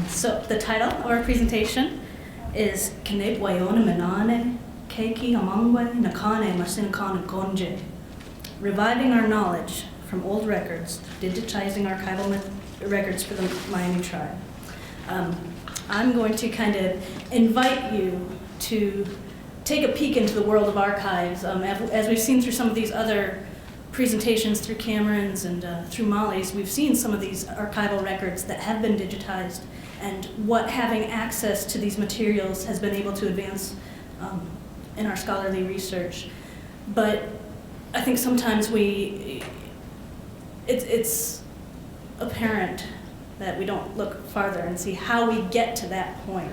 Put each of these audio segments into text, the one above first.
So the title of our presentation is kinepwaayoneminaani, keekiihamankwi, nakaani, mahsinaakanenkonci, Reviving Our Knowledge from Old Records, Digitizing Archival Records for the Myaami Tribe. I'm going to kind of invite you to take a peek into the world of archives. As we've seen through some of these other presentations through Cameron's and through Molly's, we've seen some of these archival records that have been digitized and what having access to these materials has been able to advance in our scholarly research. But I think sometimes it's apparent that we don't look farther and see how we get to that point.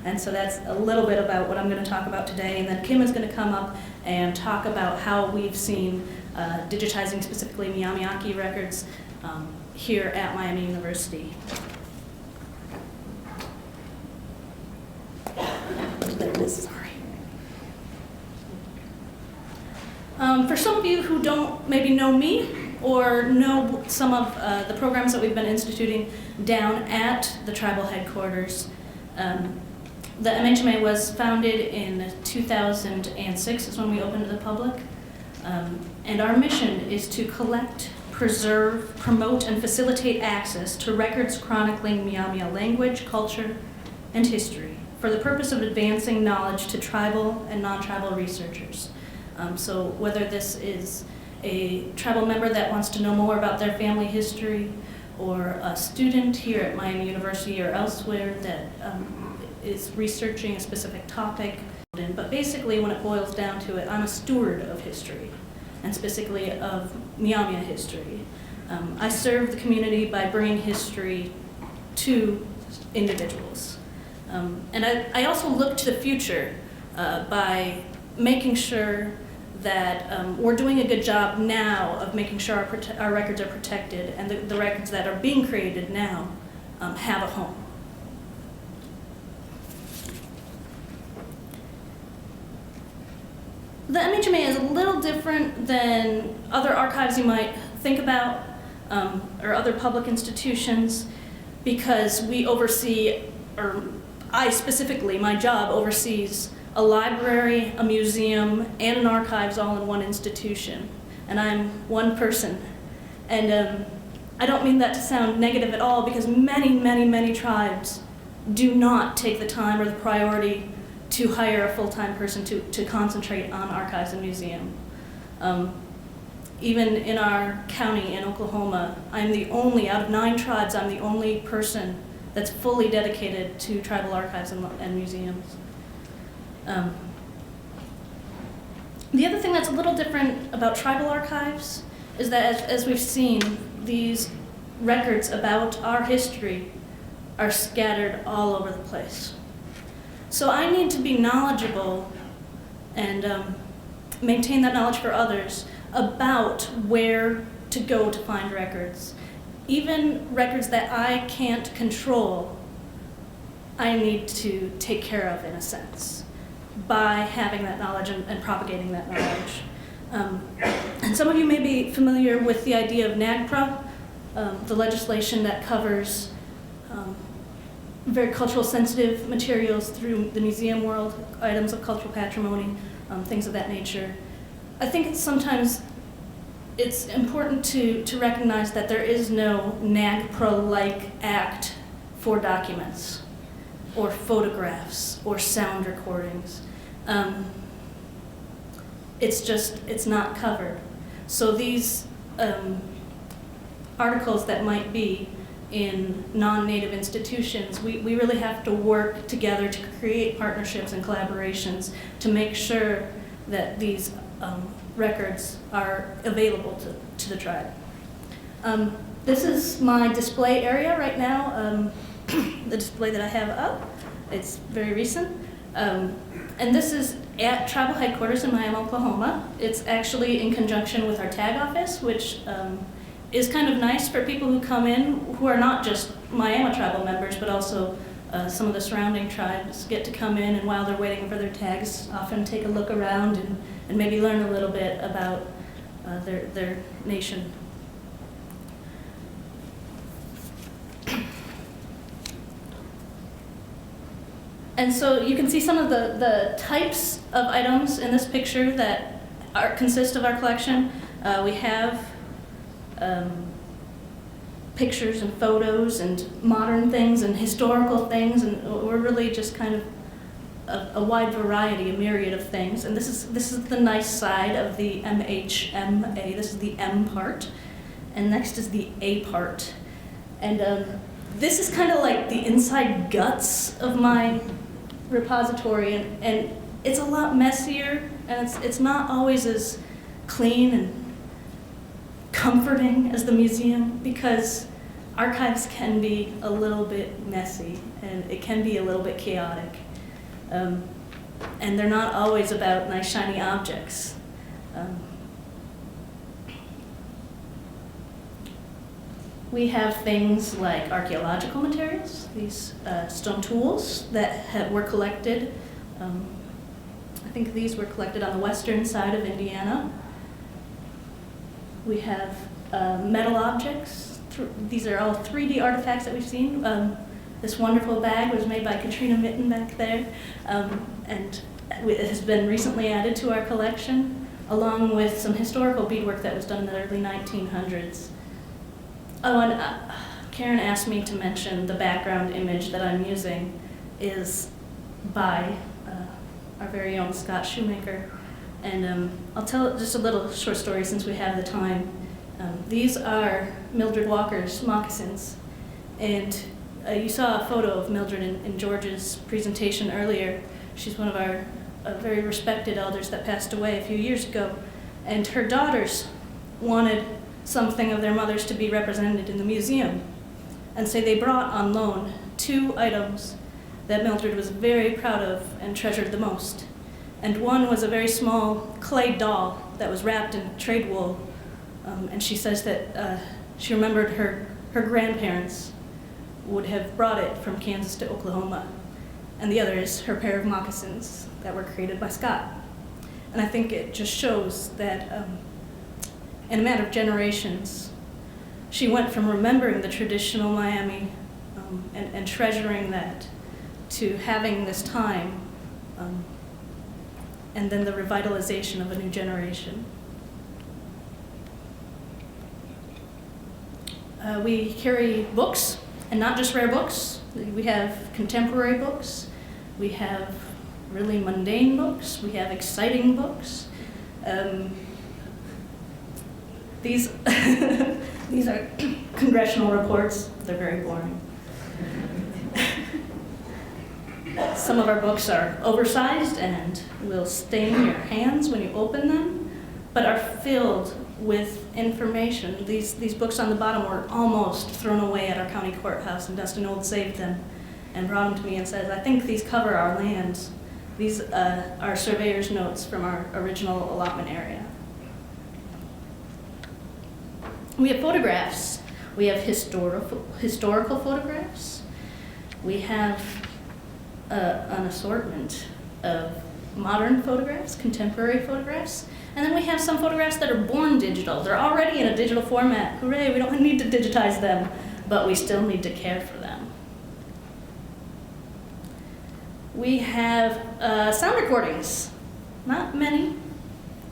And so that's a little bit about what I'm going to talk about today. And then Kim is going to come up and talk about how we've seen digitizing specifically Myaamiaki records here at Miami University. There it is, sorry. For some of you who don't maybe know me or know some of the programs that we've been instituting down at the tribal headquarters, the MHMA was founded in 2006 is when we opened to the public. And our mission is to collect, preserve, promote, and facilitate access to records chronicling Myaamia language, culture, and history for the purpose of advancing knowledge to tribal and non-tribal researchers. So whether this is a tribal member that wants to know more about their family history, or a student here at Miami University or elsewhere that is researching a specific topic. But basically, when it boils down to it, I'm a steward of history, and specifically of Myaamia history. I serve the community by bringing history to individuals. And I also look to the future by making sure that we're doing a good job now of making sure our records are protected, and the records that are being created now have a home. The MHMA is a little different than other archives you might think about, or other public institutions, because we oversee, or I specifically, my job oversees a library, a museum, and an archives all in one institution. And I'm one person. And I don't mean that to sound negative at all, because many, many, many tribes do not take the time or the priority to hire a full-time person to concentrate on archives and museum. Even in our county in Oklahoma, I'm the only, out of 9 tribes, I'm the only person that's fully dedicated to tribal archives and museums. The other thing that's a little different about tribal archives is that as we've seen, these records about our history are scattered all over the place. So I need to be knowledgeable and maintain that knowledge for others about where to go to find records. Even records that I can't control, I need to take care of in a sense by having that knowledge and propagating that knowledge. And some of you may be familiar with the idea of NAGPRA, the legislation that covers very cultural sensitive materials through the museum world, items of cultural patrimony, things of that nature. I think sometimes it's important to recognize that there is no NAGPRA-like act for documents or photographs or sound recordings. It's not covered. So these articles that might be in non-native institutions, we really have to work together to create partnerships and collaborations to make sure that these records are available to the tribe. This is my display area right now, the display that I have up. It's very recent. And this is at tribal headquarters in Miami, Oklahoma. It's actually in conjunction with our tag office, which is kind of nice for people who come in who are not just Miami tribal members, but also some of the surrounding tribes get to come in, and while they're waiting for their tags, often take a look around and maybe learn a little bit about their nation. And so you can see some of the types of items in this picture that consist of our collection. We have pictures and photos and modern things and historical things, and we're really just kind of a wide variety, a myriad of things. And this is the nice side of the MHMA. This is the M part, and next is the A part. And this is kind of like the inside guts of my repository, and it's a lot messier, and it's not always as clean and comforting as the museum, because archives can be a little bit messy, and it can be a little bit chaotic. And they're not always about nice shiny objects. We have things like archaeological materials, these stone tools that were collected. I think these were collected on the western side of Indiana. We have metal objects. These are all 3D artifacts that we've seen. This wonderful bag was made by Katrina Mitten back there, and it has been recently added to our collection, along with some historical beadwork that was done in the early 1900s. Oh, and Karen asked me to mention the background image that I'm using is by our very own Scott Shoemaker. And I'll tell just a little short story since we have the time. These are Mildred Walker's moccasins. And you saw a photo of Mildred in George's presentation earlier. She's one of our very respected elders that passed away a few years ago. And her daughters wanted something of their mother's to be represented in the museum. And so they brought on loan 2 items that Mildred was very proud of and treasured the most. And one was a very small clay doll that was wrapped in trade wool. And she says that she remembered her grandparents would have brought it from Kansas to Oklahoma. And the other is her pair of moccasins that were created by Scott. And I think it just shows that in a matter of generations, she went from remembering the traditional Miami and treasuring that to having this time and then the revitalization of a new generation. We carry books, and not just rare books. We have contemporary books. We have really mundane books. We have exciting books. These these are congressional reports. They're very boring. Some of our books are oversized and will stain your hands when you open them, but are filled with information. These books on the bottom were almost thrown away at our county courthouse, and Dustin Old saved them and brought them to me and says, "I think these cover our lands." These are surveyor's notes from our original allotment area. We have photographs. We have historical photographs. We have an assortment of modern photographs, contemporary photographs, and then we have some photographs that are born digital. They're already in a digital format. Hooray, we don't need to digitize them, but we still need to care for them. We have sound recordings. Not many,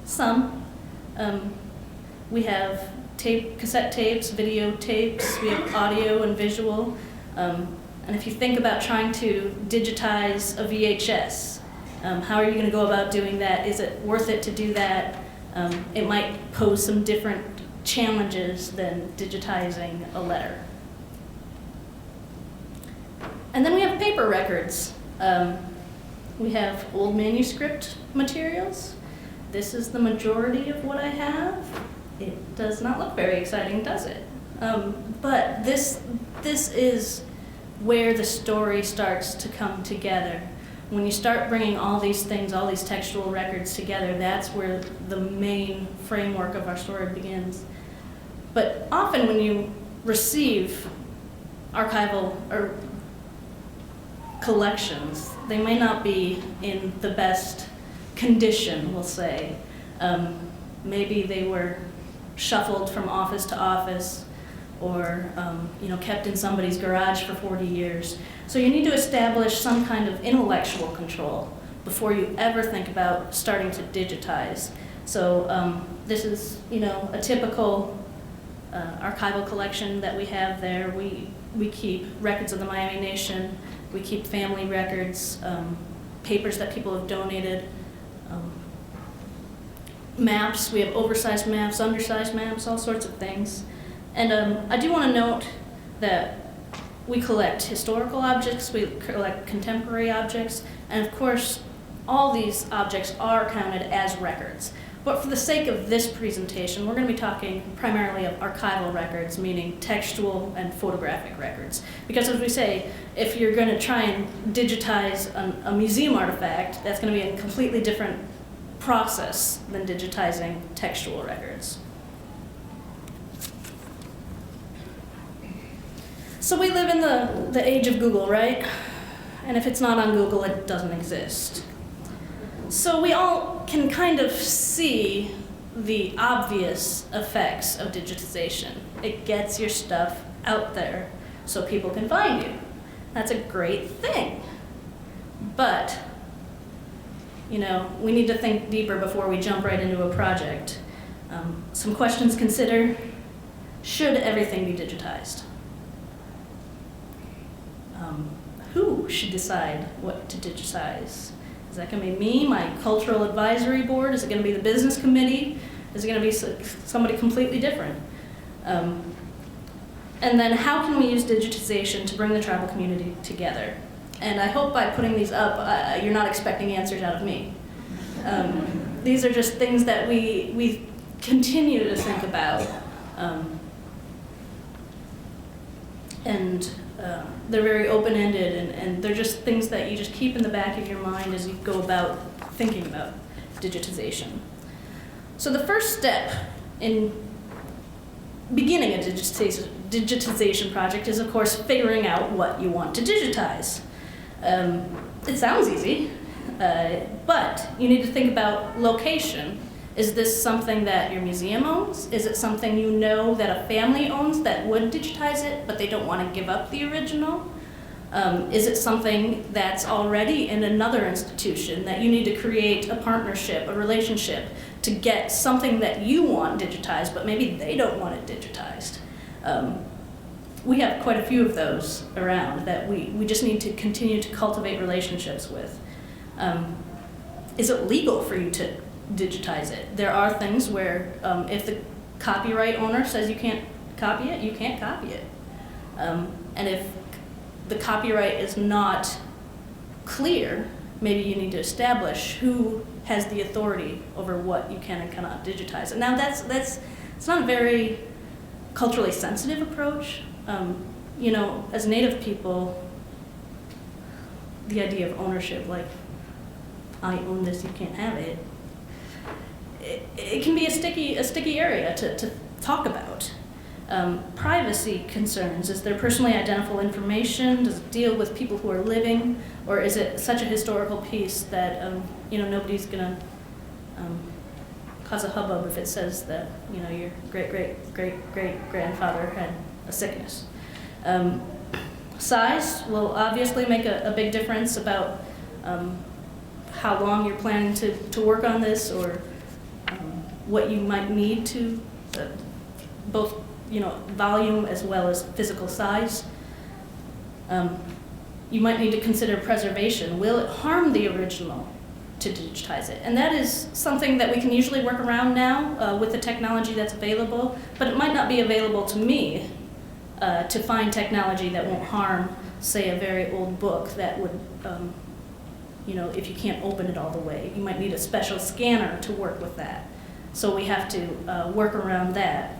some. We have cassette tapes, videotapes, we have audio and visual. And if you think about trying to digitize a VHS, how are you going to go about doing that? Is it worth it to do that? It might pose some different challenges than digitizing a letter. And then we have paper records. We have old manuscript materials. This is the majority of what I have. It does not look very exciting, does it? But this is where the story starts to come together. When you start bringing all these things, all these textual records together, that's where the main framework of our story begins. But often when you receive archival or collections, they may not be in the best condition, we'll say. Maybe they were shuffled from office to office. or kept in somebody's garage for 40 years. So you need to establish some kind of intellectual control before you ever think about starting to digitize. So this is a typical archival collection that we have there. We keep records of the Miami Nation, we keep family records, papers that people have donated, maps. We have oversized maps, undersized maps, all sorts of things. And I do want to note that we collect historical objects, we collect contemporary objects, and of course, all these objects are counted as records. But for the sake of this presentation, we're going to be talking primarily of archival records, meaning textual and photographic records. Because as we say, if you're going to try and digitize a museum artifact, that's going to be a completely different process than digitizing textual records. So we live in the age of Google, right? And if it's not on Google, it doesn't exist. So we all can kind of see the obvious effects of digitization. It gets your stuff out there so people can find you. That's a great thing. But, we need to think deeper before we jump right into a project. Some questions to consider. Should everything be digitized? Who should decide what to digitize? Is that going to be me, my cultural advisory board? Is it going to be the business committee? Is it going to be somebody completely different? And then how can we use digitization to bring the tribal community together? And I hope by putting these up, you're not expecting answers out of me. These are just things that we continue to think about. They're very open-ended, and they're just things that you just keep in the back of your mind as you go about thinking about digitization. So the first step in beginning a digitization project is, of course, figuring out what you want to digitize. It sounds easy, but you need to think about location. Is this something that your museum owns? Is it something you know that a family owns that would digitize it, but they don't want to give up the original? Is it something that's already in another institution that you need to create a partnership, a relationship, to get something that you want digitized, but maybe they don't want it digitized? We have quite a few of those around that we just need to continue to cultivate relationships with. Is it legal for you to digitize it? There are things where if the copyright owner says you can't copy it, you can't copy it. And if the copyright is not clear, maybe you need to establish who has the authority over what you can and cannot digitize. And now it's not a very culturally sensitive approach. As Native people, the idea of ownership, like, I own this, you can't have it, it can be a sticky area to talk about. Privacy concerns, is there personally identifiable information? Does it deal with people who are living? Or is it such a historical piece that nobody's gonna cause a hubbub if it says that your great-great-great-great-grandfather had a sickness? Size will obviously make a big difference about how long you're planning to work on this, or what you might need to, both volume as well as physical size. You might need to consider preservation. Will it harm the original to digitize it? And that is something that we can usually work around now with the technology that's available, but it might not be available to me to find technology that won't harm, say, a very old book that would, if you can't open it all the way. You might need a special scanner to work with that. So we have to work around that.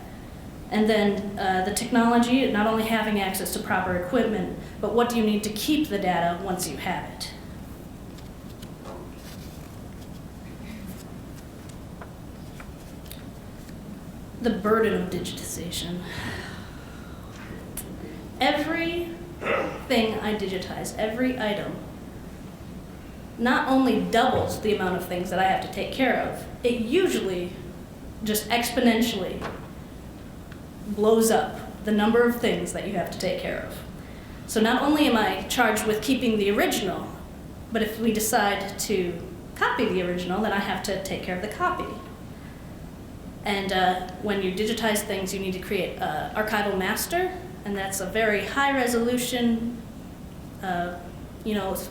And then the technology, not only having access to proper equipment, but what do you need to keep the data once you have it? The burden of digitization. Everything I digitize, every item, not only doubles the amount of things that I have to take care of, it usually just exponentially blows up the number of things that you have to take care of. So not only am I charged with keeping the original, but if we decide to copy the original, then I have to take care of the copy. And when you digitize things, you need to create an archival master, and that's a very high resolution,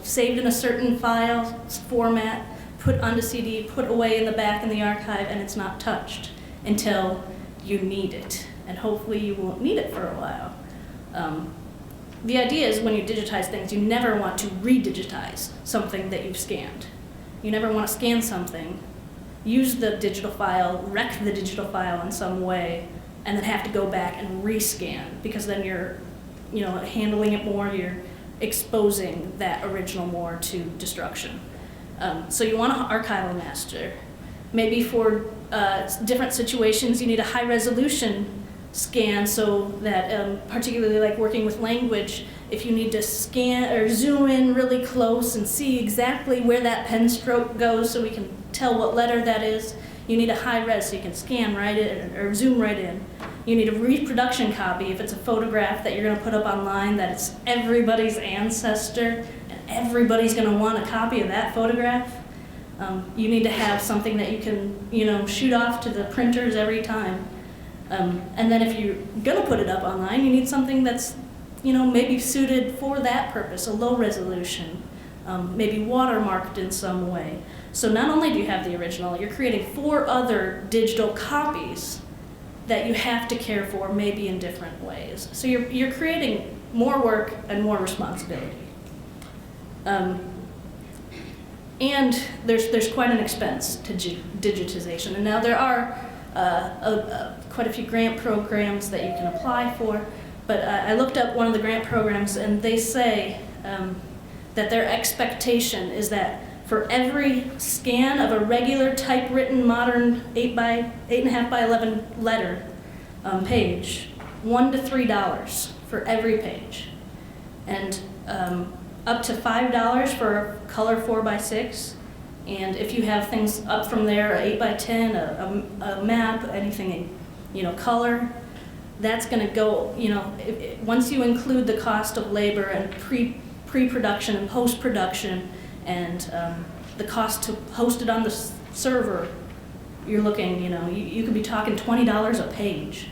saved in a certain file format, put onto CD, put away in the back in the archive, and it's not touched until you need it. And hopefully you won't need it for a while. The idea is when you digitize things, you never want to re-digitize something that you've scanned. You never want to scan something, use the digital file, wreck the digital file in some way, and then have to go back and rescan, because then you're handling it more, you're exposing that original more to destruction. So you want an archival master. Maybe for different situations you need a high resolution scan, so that particularly like working with language, if you need to scan or zoom in really close and see exactly where that pen stroke goes so we can tell what letter that is, you need a high res so you can scan right in or zoom right in. You need a reproduction copy if it's a photograph that you're going to put up online that it's everybody's ancestor and everybody's going to want a copy of that photograph. You need to have something that you can shoot off to the printers every time. And then if you're going to put it up online, you need something that's maybe suited for that purpose, a low resolution, maybe watermarked in some way. So not only do you have the original, you're creating 4 other digital copies that you have to care for, maybe in different ways. So you're creating more work and more responsibility. And there's quite an expense to digitization. And now there are quite a few grant programs that you can apply for, but I looked up one of the grant programs, and they say that their expectation is that for every scan of a regular typewritten modern 8.5 by 11 letter page, $1 to $3 for every page, and up to $5 for a color 4x6. And if you have things up from there, 8x10, a map, anything color, that's going to go. Once you include the cost of labor and pre-production and post-production, and the cost to host it on the server, you're looking, you could be talking $20 a page.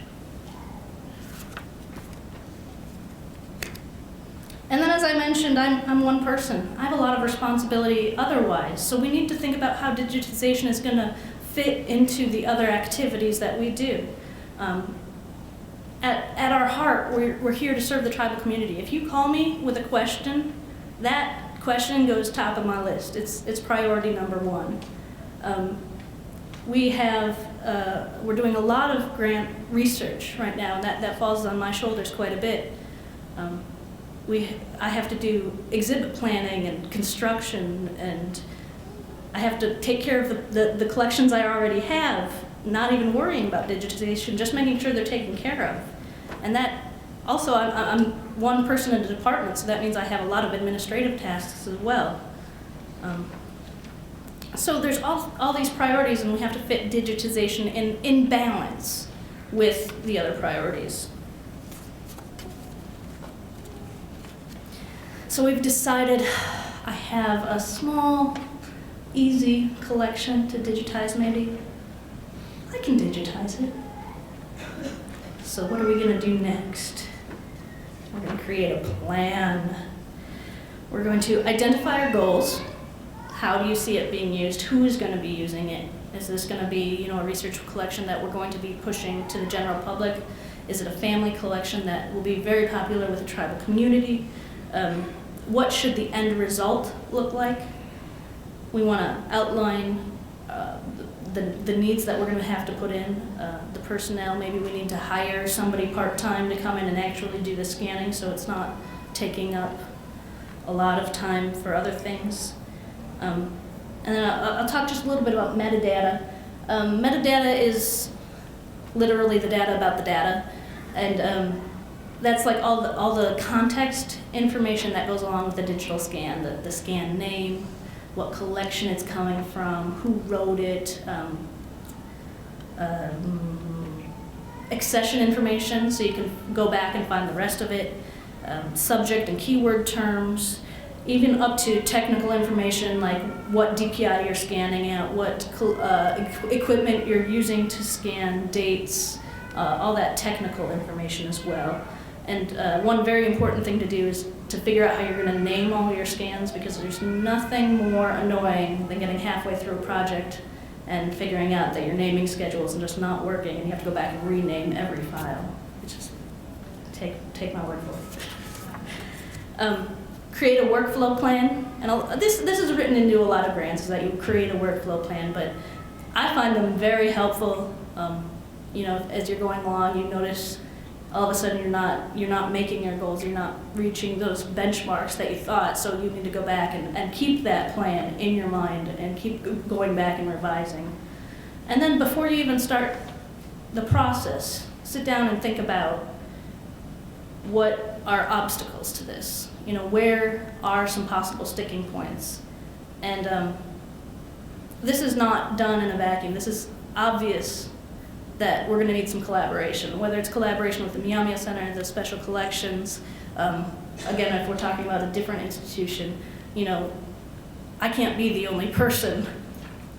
And then, as I mentioned, I'm one person. I have a lot of responsibility otherwise, so we need to think about how digitization is going to fit into the other activities that we do. At our heart, we're here to serve the tribal community. If you call me with a question, that question goes top of my list. It's priority number 1. We're doing a lot of grant research right now, and that falls on my shoulders quite a bit. I have to do exhibit planning and construction, and I have to take care of the collections I already have, not even worrying about digitization, just making sure they're taken care of. And that also, I'm one person in the department, so that means I have a lot of administrative tasks as well. So there's all these priorities, and we have to fit digitization in balance with the other priorities. So we've decided I have a small, easy collection to digitize maybe. I can digitize it. So what are we going to do next? We're going to create a plan. We're going to identify our goals. How do you see it being used? Who is going to be using it? Is this going to be, a research collection that we're going to be pushing to the general public? Is it a family collection that will be very popular with the tribal community? What should the end result look like? We want to outline the needs that we're going to have to put in, the personnel. Maybe we need to hire somebody part-time to come in and actually do the scanning, so it's not taking up a lot of time for other things. And then I'll talk just a little bit about metadata. Metadata is literally the data about the data, and that's like all the context information that goes along with the digital scan, the scan name, what collection it's coming from, who wrote it, accession information, so you can go back and find the rest of it, subject and keyword terms, even up to technical information like what DPI you're scanning at, what equipment you're using to scan, dates, all that technical information as well. And one very important thing to do is to figure out how you're going to name all your scans, because there's nothing more annoying than getting halfway through a project and figuring out that your naming schedules are just not working and you have to go back and rename every file. It's just, take my word for it. Create a workflow plan, and this is written into a lot of grants, is that you create a workflow plan, but I find them very helpful. You know, as you're going along, you notice all of a sudden you're not making your goals, you're not reaching those benchmarks that you thought, so you need to go back and keep that plan in your mind and keep going back and revising. And then before you even start the process, sit down and think about what are obstacles to this. You know, where are some possible sticking points? And this is not done in a vacuum. This is obvious that we're going to need some collaboration, whether it's collaboration with the Myaamia Center, the special collections. Again, if we're talking about a different institution, you know, I can't be the only person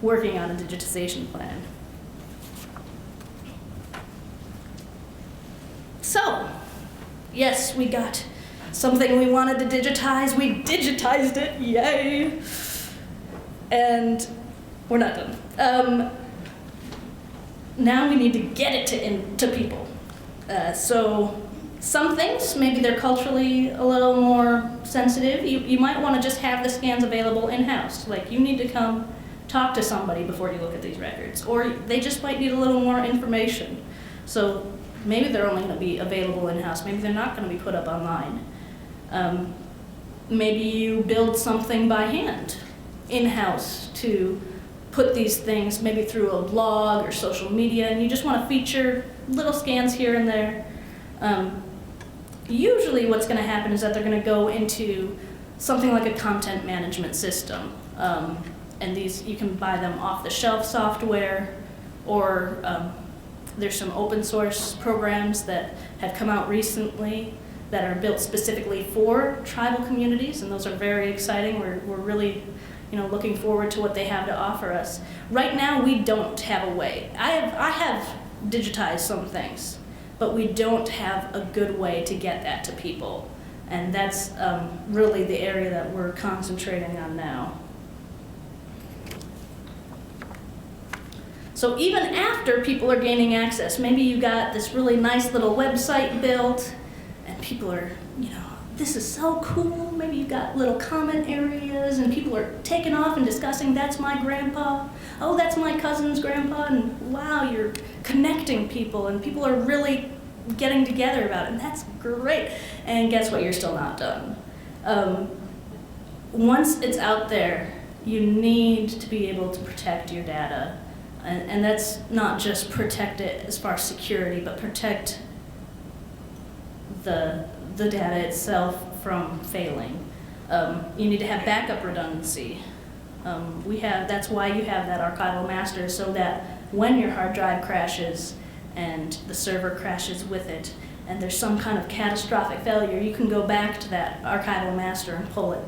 working on a digitization plan. So, yes, we got something we wanted to digitize. We digitized it, yay! And we're not done. Now we need to get it to people. So some things, maybe they're culturally a little more sensitive. You might want to just have the scans available in-house. Like, you need to come talk to somebody before you look at these records. Or they just might need a little more information. So maybe they're only going to be available in-house. Maybe they're not going to be put up online. Maybe you build something by hand in-house to put these things maybe through a blog or social media, and you just want to feature little scans here and there. Usually what's going to happen is that they're going to go into something like a content management system. And these, you can buy them off-the-shelf software, or there's some open source programs that have come out recently that are built specifically for tribal communities, and those are very exciting. We're really, you know, looking forward to what they have to offer us. Right now, we don't have a way. I have digitized some things, but we don't have a good way to get that to people. And that's really the area that we're concentrating on now. So even after people are gaining access, maybe you got this really nice little website built, and people are, you know, this is so cool. Maybe you've got little comment areas, and people are taking off and discussing, that's my grandpa, oh, that's my cousin's grandpa, and wow, you're connecting people, and people are really getting together about it, and that's great. And guess what, you're still not done. Once it's out there, you need to be able to protect your data. And that's not just protect it as far as security, but protect the data itself from failing. You need to have backup redundancy. That's why you have that archival master, so that when your hard drive crashes and the server crashes with it, and there's some kind of catastrophic failure, you can go back to that archival master and pull it.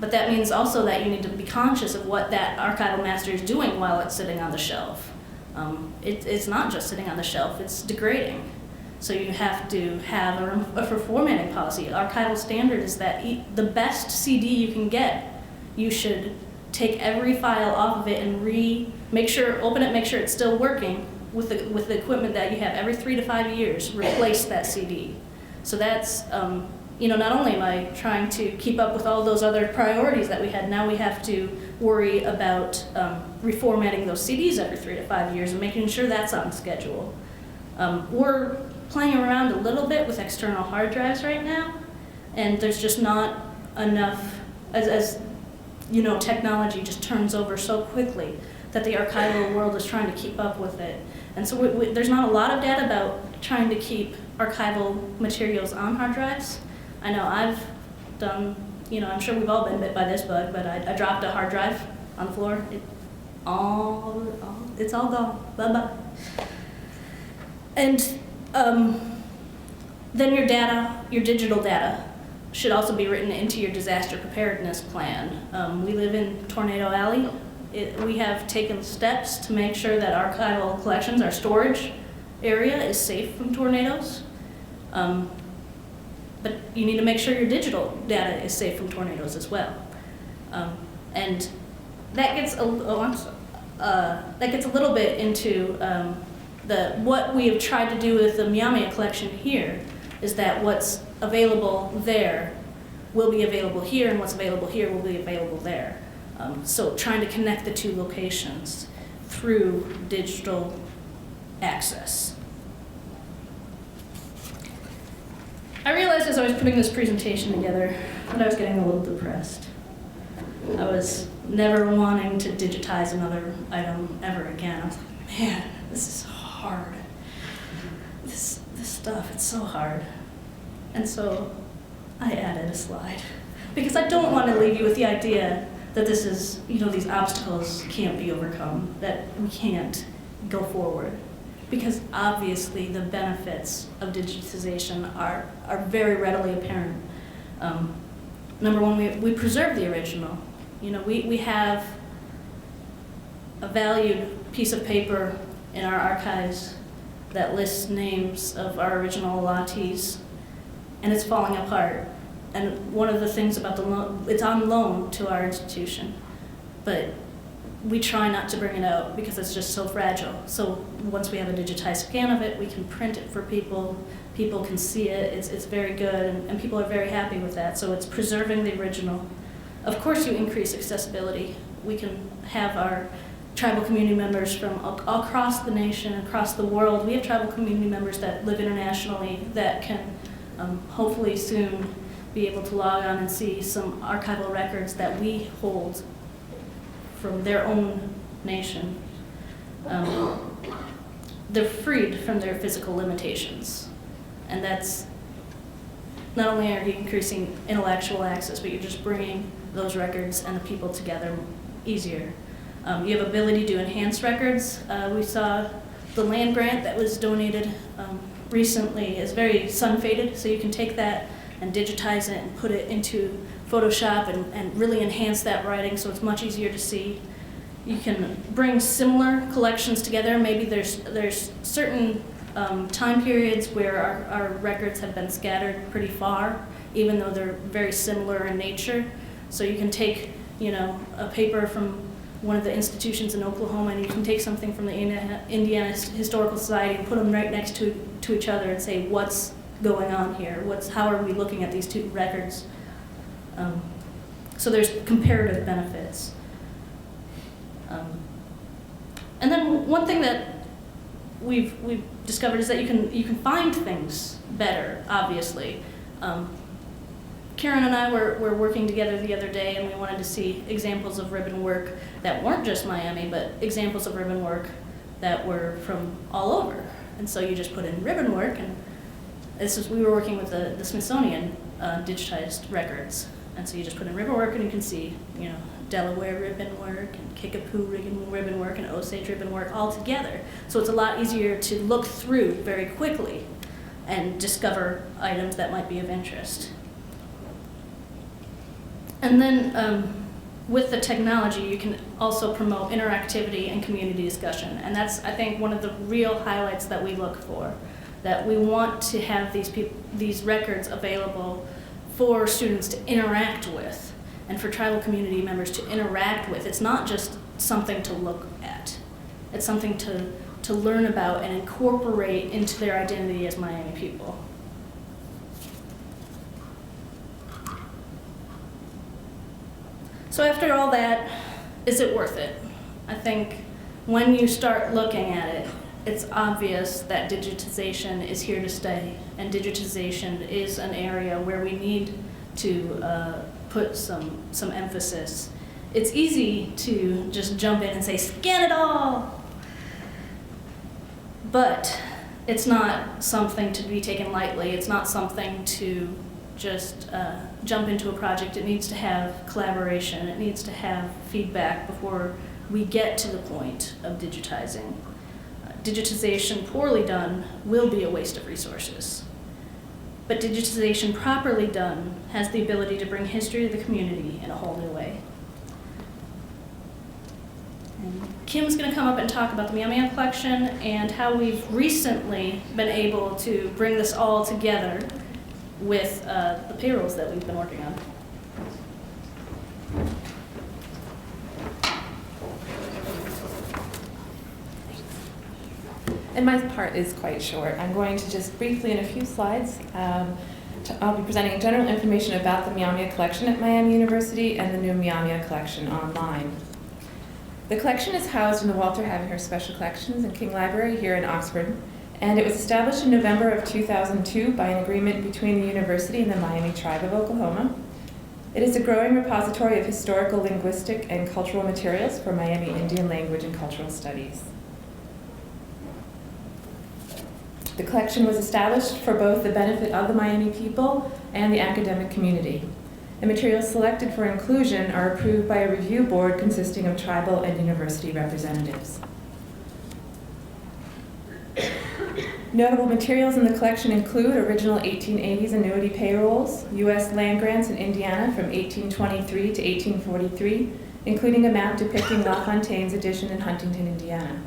But that means also that you need to be conscious of what that archival master is doing while it's sitting on the shelf. It's not just sitting on the shelf, it's degrading. So you have to have a formatting policy. Archival standard is that the best CD you can get, you should take every file off of it and open it, make sure it's still working with the equipment that you have. Every 3 to 5 years, replace that CD. So that's, you know, not only am I trying to keep up with all those other priorities that we had, now we have to worry about reformatting those CDs every 3 to 5 years and making sure that's on schedule. We're playing around a little bit with external hard drives right now, and there's just not enough, as you know, technology just turns over so quickly that the archival world is trying to keep up with it. And so there's not a lot of data about trying to keep archival materials on hard drives. I know I've done, you know, I'm sure we've all been bit by this bug, but I dropped a hard drive on the floor. It's all gone, bye-bye. And then your digital data, should also be written into your disaster preparedness plan. We live in Tornado Alley. We have taken steps to make sure that archival collections, our storage area, is safe from tornadoes. But you need to make sure your digital data is safe from tornadoes as well. And that gets a little bit into what we have tried to do with the Myaamia collection here, is that what's available there will be available here, and what's available here will be available there. So trying to connect the two locations through digital access. I realized as I was putting this presentation together that I was getting a little depressed. I was never wanting to digitize another item ever again. I was like, man, this is hard. This stuff, it's so hard. And so I added a slide, because I don't want to leave you with the idea that this is, these obstacles can't be overcome, that we can't go forward. Because obviously the benefits of digitization are very readily apparent. Number one, we preserve the original. We have a valued piece of paper in our archives that lists names of our original allottees, and it's falling apart. And one of the things about the loan, it's on loan to our institution, but we try not to bring it out because it's just so fragile. So once we have a digitized scan of it, we can print it for people. People can see it. It's very good, and people are very happy with that. So it's preserving the original. Of course, you increase accessibility. We can have our tribal community members from across the nation, across the world. We have tribal community members that live internationally that can hopefully soon be able to log on and see some archival records that we hold from their own nation. They're freed from their physical limitations. And that's, not only are you increasing intellectual access, but you're just bringing those records and the people together easier. You have ability to enhance records. We saw the land grant that was donated recently is very sun-faded, so you can take that and digitize it and put it into Photoshop and really enhance that writing so it's much easier to see. You can bring similar collections together. Maybe there's certain time periods where our records have been scattered pretty far, even though they're very similar in nature. So you can take, a paper from one of the institutions in Oklahoma, and you can take something from the Indiana Historical Society and put them right next to each other and say, what's going on here? How are we looking at these two records? So there's comparative benefits. And then one thing that we've discovered is that you can find things better, obviously. Karen and I were working together the other day, and we wanted to see examples of ribbon work that weren't just Miami, but examples of ribbon work that were from all over. And so you just put in ribbon work, and we were working with the Smithsonian digitized records. And so you just put in ribbon work, and you can see, Delaware ribbon work, and Kickapoo ribbon work, and Osage ribbon work all together. So it's a lot easier to look through very quickly and discover items that might be of interest. And then with the technology, you can also promote interactivity and community discussion. And that's, I think, one of the real highlights that we look for, that we want to have these records available for students to interact with and for tribal community members to interact with. It's not just something to look at. It's something to learn about and incorporate into their identity as Miami people. So after all that, is it worth it? I think when you start looking at it, it's obvious that digitization is here to stay, and digitization is an area where we need to put some emphasis. It's easy to just jump in and say, scan it all! But it's not something to be taken lightly. It's not something to just jump into a project. It needs to have collaboration. It needs to have feedback before we get to the point of digitizing. digitization poorly done will be a waste of resources. But digitization properly done has the ability to bring history to the community in a whole new way. And Kim's going to come up and talk about the Myaamia collection and how we've recently been able to bring this all together with the payrolls that we've been working on. And my part is quite short. I'm going to just briefly, in a few slides, I'll be presenting general information about the Myaamia collection at Miami University and the new Myaamia collection online. The collection is housed in the Walter Havenhurst Special Collections and King Library here in Oxford, and it was established in November of 2002 by an agreement between the university and the Miami Tribe of Oklahoma. It is a growing repository of historical, linguistic, and cultural materials for Miami Indian language and cultural studies. The collection was established for both the benefit of the Miami people and the academic community. The materials selected for inclusion are approved by a review board consisting of tribal and university representatives. Notable materials in the collection include original 1880s annuity payrolls, U.S. land grants in Indiana from 1823 to 1843, including a map depicting LaFontaine's edition in Huntington, Indiana.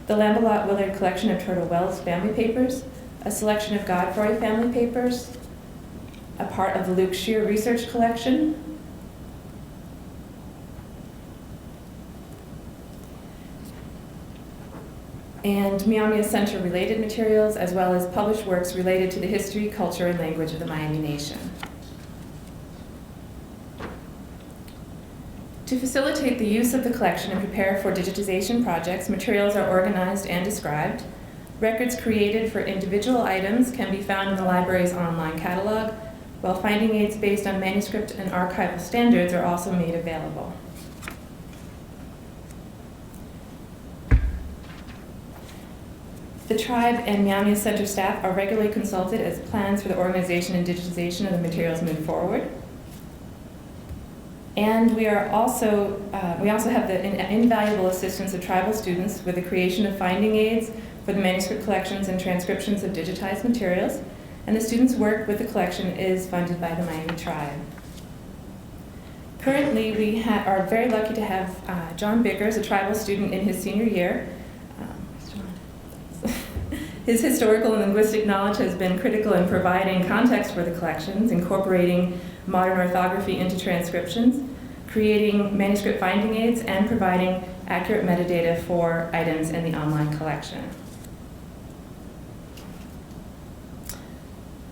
The Lambalot Willard collection of Turtle Wells family papers, a selection of Godfrey family papers, a part of the Luke Shear research collection, and Myaamia Center related materials, as well as published works related to the history, culture, and language of the Miami Nation. To facilitate the use of the collection and prepare for digitization projects, materials are organized and described. Records created for individual items can be found in the library's online catalog, while finding aids based on manuscript and archival standards are also made available. The Tribe and Myaamia Center staff are regularly consulted as plans for the organization and digitization of the materials move forward. And we also have the invaluable assistance of tribal students with the creation of finding aids for the manuscript collections and transcriptions of digitized materials, and the students' work with the collection is funded by the Miami Tribe. Currently, we are very lucky to have John Bickers, a tribal student in his senior year. His historical and linguistic knowledge has been critical in providing context for the collections, incorporating modern orthography into transcriptions, creating manuscript finding aids, and providing accurate metadata for items in the online collection.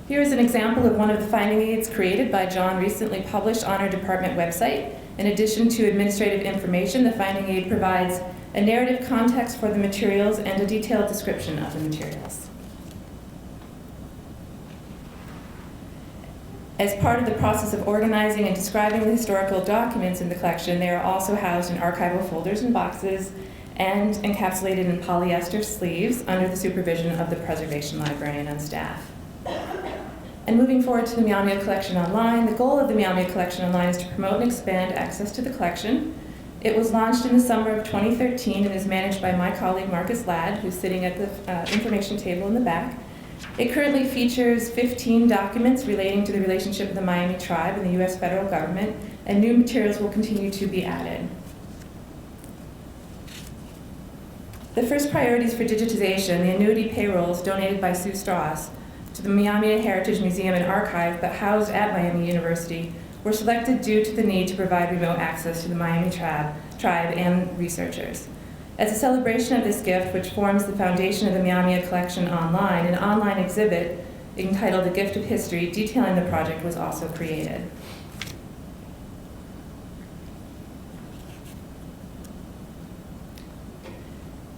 Here is an example of one of the finding aids created by John, recently published on our department website. In addition to administrative information, the finding aid provides a narrative context for the materials and a detailed description of the materials. As part of the process of organizing and describing the historical documents in the collection, they are also housed in archival folders and boxes and encapsulated in polyester sleeves under the supervision of the preservation librarian on staff. And moving forward to the Myaamia Collection Online, the goal of the Myaamia Collection Online is to promote and expand access to the collection. It was launched in the summer of 2013 and is managed by my colleague Marcus Ladd, who's sitting at the information table in the back. It currently features 15 documents relating to the relationship of the Miami Tribe and the U.S. federal government, and new materials will continue to be added. The first priorities for digitization, the annuity payrolls donated by Sue Strauss to the Myaamia Heritage Museum and Archive, but housed at Miami University, were selected due to the need to provide remote access to the Miami Tribe and researchers. As a celebration of this gift, which forms the foundation of the Myaamia Collection Online, an online exhibit entitled The Gift of History detailing the project was also created.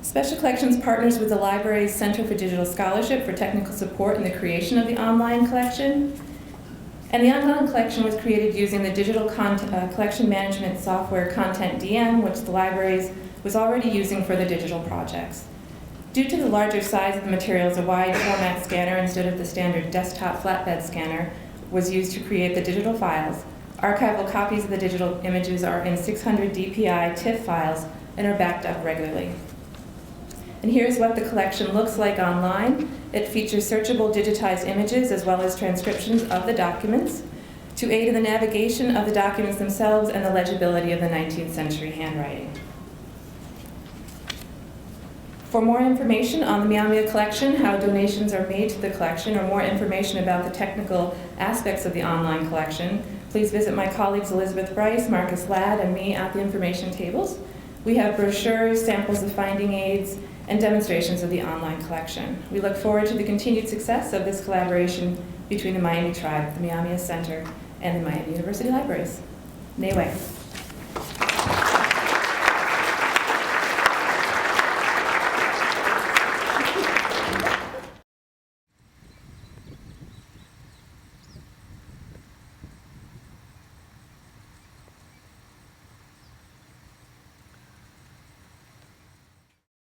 Special Collections partners with the library's Center for Digital Scholarship for technical support in the creation of the online collection. And the online collection was created using the digital collection management software Content DM, which the library was already using for the digital projects. Due to the larger size of the materials, a wide format scanner instead of the standard desktop flatbed scanner was used to create the digital files. Archival copies of the digital images are in 600 DPI TIFF files and are backed up regularly. And here's what the collection looks like online. It features searchable digitized images as well as transcriptions of the documents to aid in the navigation of the documents themselves and the legibility of the 19th century handwriting. For more information on the Myaamia collection, how donations are made to the collection, or more information about the technical aspects of the online collection, please visit my colleagues Elizabeth Bryce, Marcus Ladd, and me at the information tables. We have brochures, samples of finding aids, and demonstrations of the online collection. We look forward to the continued success of this collaboration between the Miami Tribe, the Myaamia Center, and the Miami University Libraries. Newe.